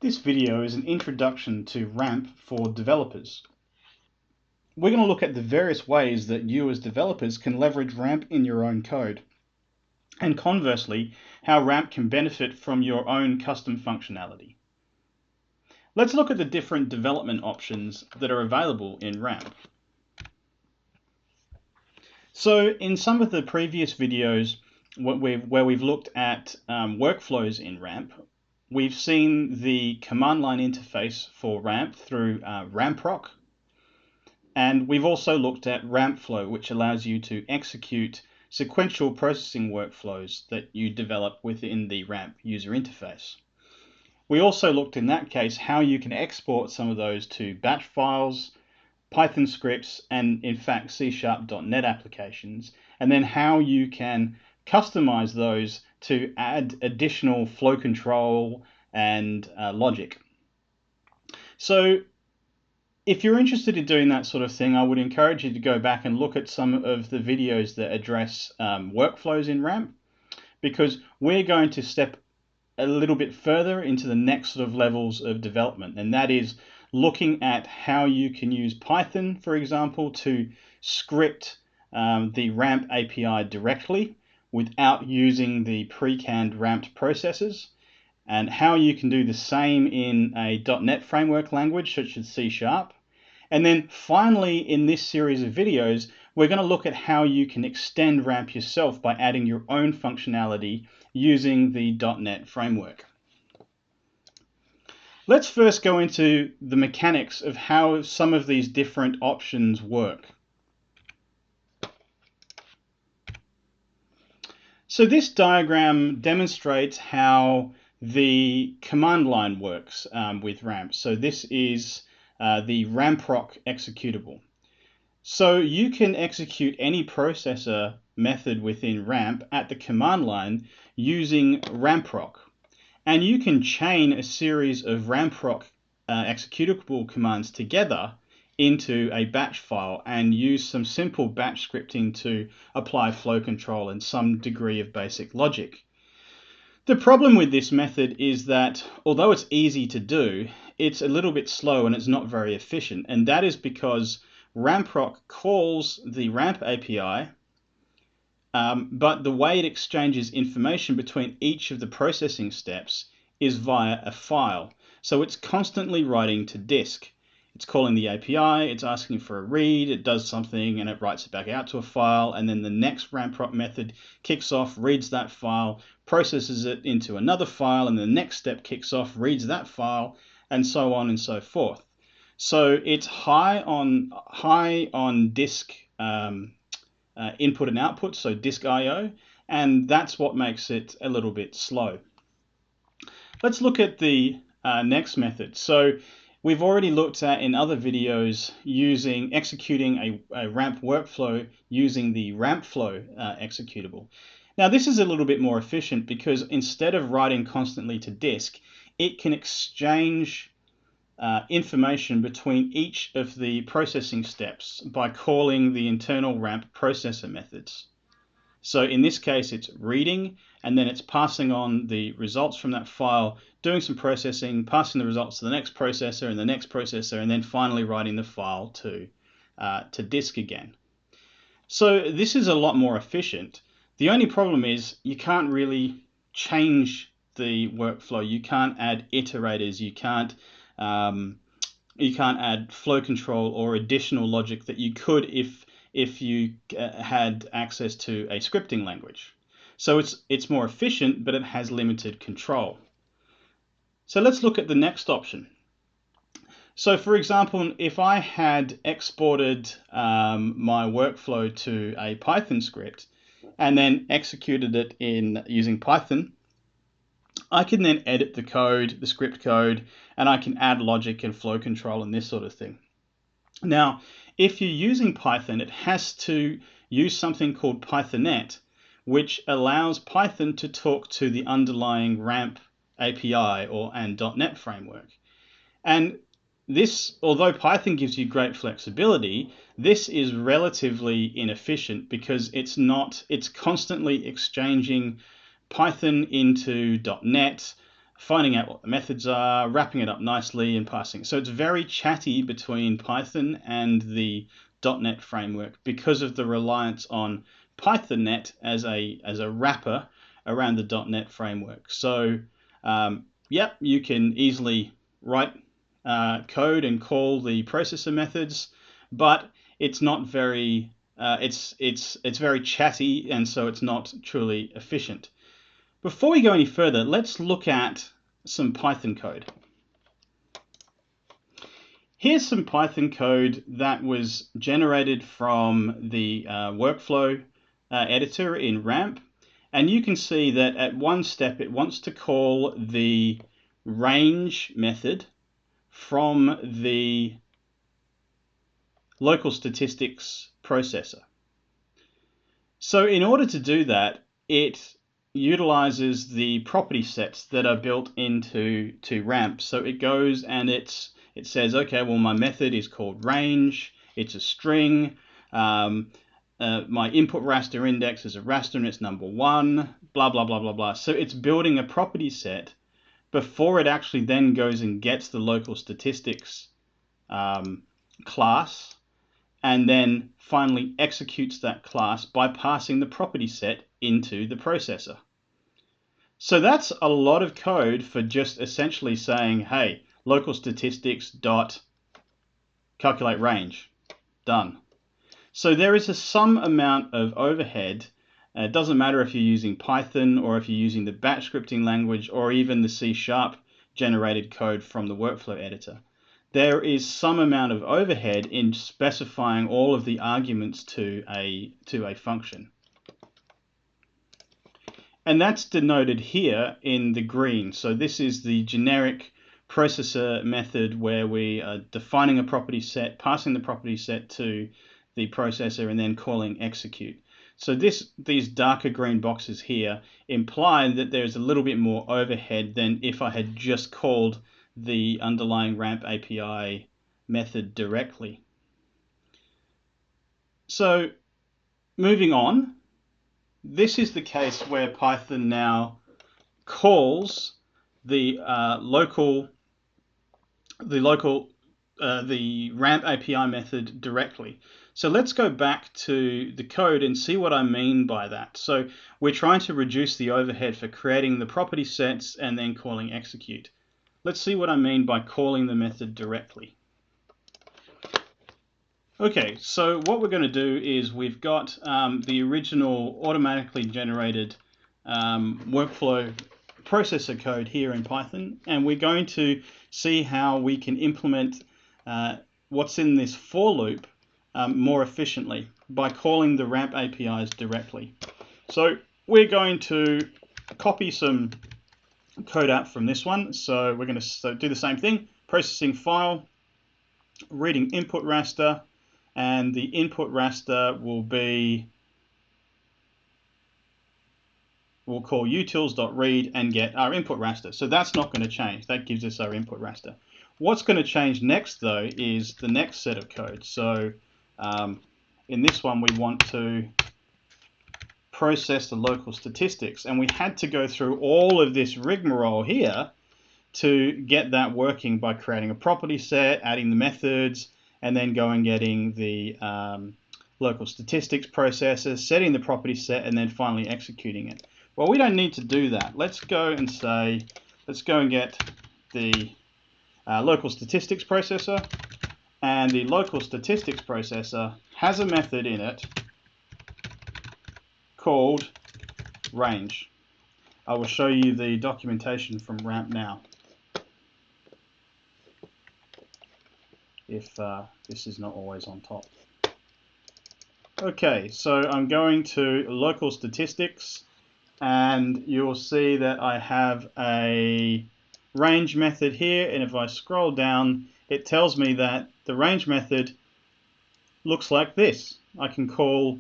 This video is an introduction to RAMP for developers. We're going to look at the various ways that you as developers can leverage RAMP in your own code, and conversely, how RAMP can benefit from your own custom functionality. Let's look at the different development options that are available in RAMP. So in some of the previous videos where we've looked at workflows in RAMP, we've seen the command line interface for RAMP through RampRock, and we've also looked at RampFlow, which allows you to execute sequential processing workflows that you develop within the RAMP user interface. We also looked in that case how you can export some of those to batch files, Python scripts, and in fact C#.NET applications, and then how you can customize those to add additional flow control and logic. So if you're interested in doing that sort of thing, I would encourage you to go back and look at some of the videos that address workflows in RAMP, because we're going to step a little bit further into the next sort of levels of development, and that is looking at how you can use Python, for example, to script the RAMP API directly without using the pre-canned RAMP processes, and how you can do the same in a .NET framework language such as C#. And then finally, in this series of videos, we're going to look at how you can extend RAMP yourself by adding your own functionality using the .NET framework. Let's first go into the mechanics of how some of these different options work. So this diagram demonstrates how the command line works with RAMP. So this is the RampRock executable. So you can execute any processor method within RAMP at the command line using RampRock. And you can chain a series of RampRock executable commands together into a batch file and use some simple batch scripting to apply flow control and some degree of basic logic. The problem with this method is that although it's easy to do, it's a little bit slow and it's not very efficient, and that is because RampRock calls the RAMP API, but the way it exchanges information between each of the processing steps is via a file. So it's constantly writing to disk. It's calling the API, it's asking for a read, it does something, and it writes it back out to a file, and then the next RampRock method kicks off, reads that file, processes it into another file, and the next step kicks off, reads that file, and so on and so forth. So it's high on disk input and output, so disk I/O, and that's what makes it a little bit slow. Let's look at the next method. So we've already looked at in other videos executing a RAMP workflow using the RampFlow executable. Now this is a little bit more efficient because instead of writing constantly to disk, it can exchange information between each of the processing steps by calling the internal RAMP processor methods. So in this case, it's reading, and then it's passing on the results from that file, doing some processing, passing the results to the next processor and the next processor, and then finally writing the file to disk again. So this is a lot more efficient. The only problem is you can't really change the workflow. You can't add iterators. You can't add flow control or additional logic that you could if you had access to a scripting language. So it's more efficient, but it has limited control. So let's look at the next option. So for example, if I had exported my workflow to a Python script and then executed it using Python, I can then edit the code, the script code, and I can add logic and flow control and this sort of thing. Now, if you're using Python, it has to use something called Pythonette, which allows Python to talk to the underlying RAMP API and .NET framework. And this, although Python gives you great flexibility, this is relatively inefficient because it's constantly exchanging Python into .NET, finding out what the methods are, wrapping it up nicely, and passing. So it's very chatty between Python and the .NET framework because of the reliance on PythonNet as a wrapper around the .NET framework. So yep, you can easily write code and call the processor methods, but it's not very it's very chatty, and so it's not truly efficient. Before we go any further, let's look at some Python code. Here's some Python code that was generated from the workflow editor in RAMP. And you can see that at one step it wants to call the range method from the local statistics processor. So in order to do that, it utilizes the property sets that are built into RAMP. So it goes and it says, okay, well, my method is called range, it's a string, my input raster index is a raster and it's number 1, blah, blah, blah, blah, blah. So it's building a property set before it actually then goes and gets the local statistics class, and then finally executes that class by passing the property set into the processor. So that's a lot of code for just essentially saying, hey, local statistics dot calculate range, done. So there is some amount of overhead. It doesn't matter if you're using Python or if you're using the batch scripting language or even the C# generated code from the workflow editor. There is some amount of overhead in specifying all of the arguments to a function. And that's denoted here in the green. So this is the generic processor method where we are defining a property set, passing the property set to the processor, and then calling execute. So these darker green boxes here imply that there's a little bit more overhead than if I had just called the underlying RAMP API method directly. So moving on, this is the case where Python now calls the RAMP API method directly. So let's go back to the code and see what I mean by that. So we're trying to reduce the overhead for creating the property sets and then calling execute. Let's see what I mean by calling the method directly. Okay, so what we're going to do is we've got the original automatically generated workflow processor code here in Python, and we're going to see how we can implement what's in this for loop more efficiently by calling the RAMP APIs directly. So we're going to copy some code out from this one. So we're going to do the same thing, processing file, reading input raster, and the input raster will be, we'll call utils.read and get our input raster. So that's not going to change. That gives us our input raster. What's going to change next, though, is the next set of code. So in this one, we want to process the local statistics, and we had to go through all of this rigmarole here to get that working by creating a property set, adding the methods, and then going and getting the local statistics processor, setting the property set, and then finally executing it. Well, we don't need to do that. Let's go and say, let's go and get the local statistics processor, and the local statistics processor has a method in it called range. I will show you the documentation from RAMP now, if this is not always on top. Okay, so I'm going to local statistics, and you'll see that I have a range method here, and if I scroll down, it tells me that the range method looks like this. I can call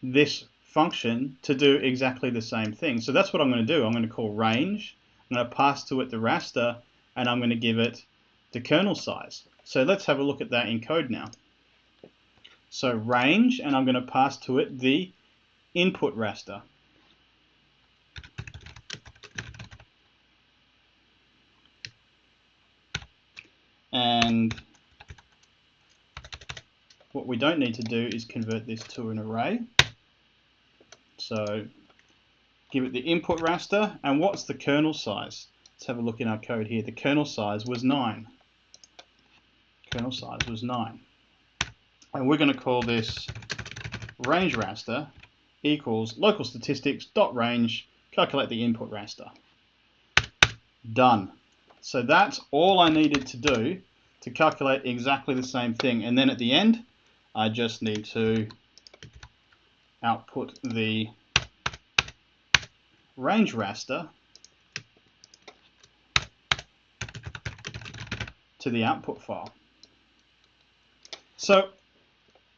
this function to do exactly the same thing. So that's what I'm going to do. I'm going to call range, I'm going to pass to it the raster, and I'm going to give it the kernel size. So let's have a look at that in code now. So range, and I'm going to pass to it the input raster. And what we don't need to do is convert this to an array. So give it the input raster, and what's the kernel size? Let's have a look in our code here. The kernel size was 9. Kernel size was 9. And we're going to call this range raster equals local statistics dot range, calculate the input raster. Done. So that's all I needed to do to calculate exactly the same thing. And then at the end, I just need to output the range raster to the output file. So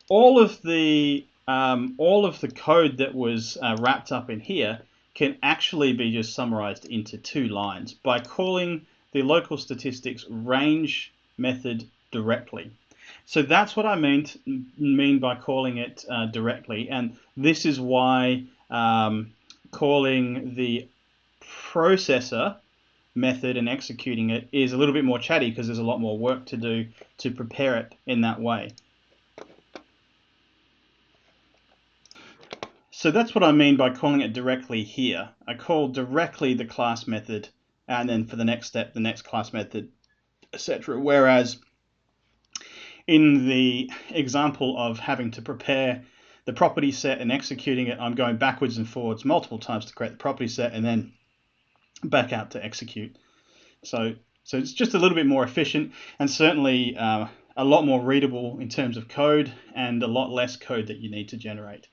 all of the code that was wrapped up in here can actually be just summarized into 2 lines by calling the local statistics range method directly. So that's what I mean by calling it directly, and this is why calling the processor method and executing it is a little bit more chatty, because there's a lot more work to do to prepare it in that way. So that's what I mean by calling it directly here. I call directly the class method, and then for the next step, the next class method, etc. Whereas in the example of having to prepare the property set and executing it, I'm going backwards and forwards multiple times to create the property set and then back out to execute. So it's just a little bit more efficient, and certainly a lot more readable in terms of code, and a lot less code that you need to generate.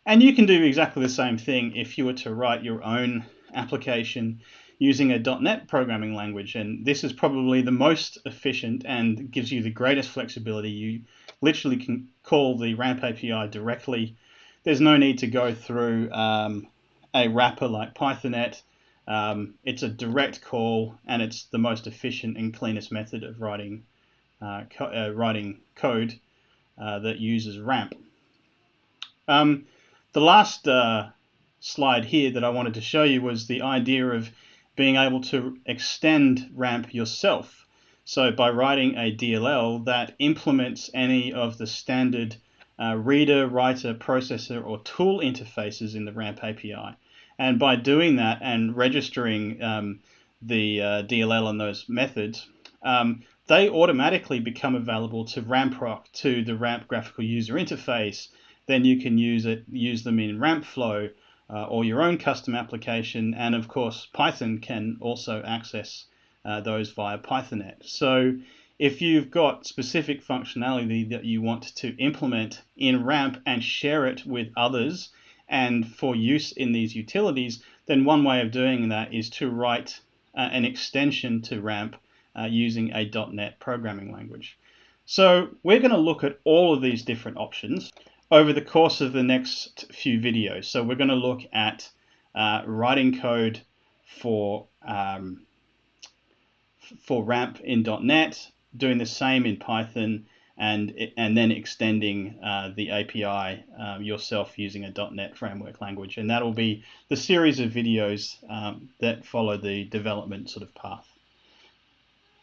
And you can do exactly the same thing if you were to write your own application using a .NET programming language, and this is probably the most efficient and gives you the greatest flexibility. You literally can call the RAMP API directly. There's no need to go through a wrapper like Pythonnet. It's a direct call, and it's the most efficient and cleanest method of writing code that uses RAMP. The last slide here that I wanted to show you was the idea of being able to extend RAMP yourself. So by writing a DLL that implements any of the standard reader, writer, processor, or tool interfaces in the RAMP API. And by doing that and registering the DLL and those methods, they automatically become available to RampRock, to the RAMP graphical user interface. Then you can use them in RampFlow or your own custom application, and of course Python can also access those via Pythonnet. So if you've got specific functionality that you want to implement in RAMP and share it with others and for use in these utilities, then one way of doing that is to write an extension to RAMP using a .NET programming language. So we're going to look at all of these different options over the course of the next few videos. So we're going to look at writing code for RAMP in .NET, doing the same in Python, and then extending the API yourself using a .NET framework language. And that will be the series of videos that follow the development sort of path.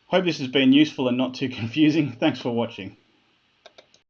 Hope this has been useful and not too confusing. Thanks for watching.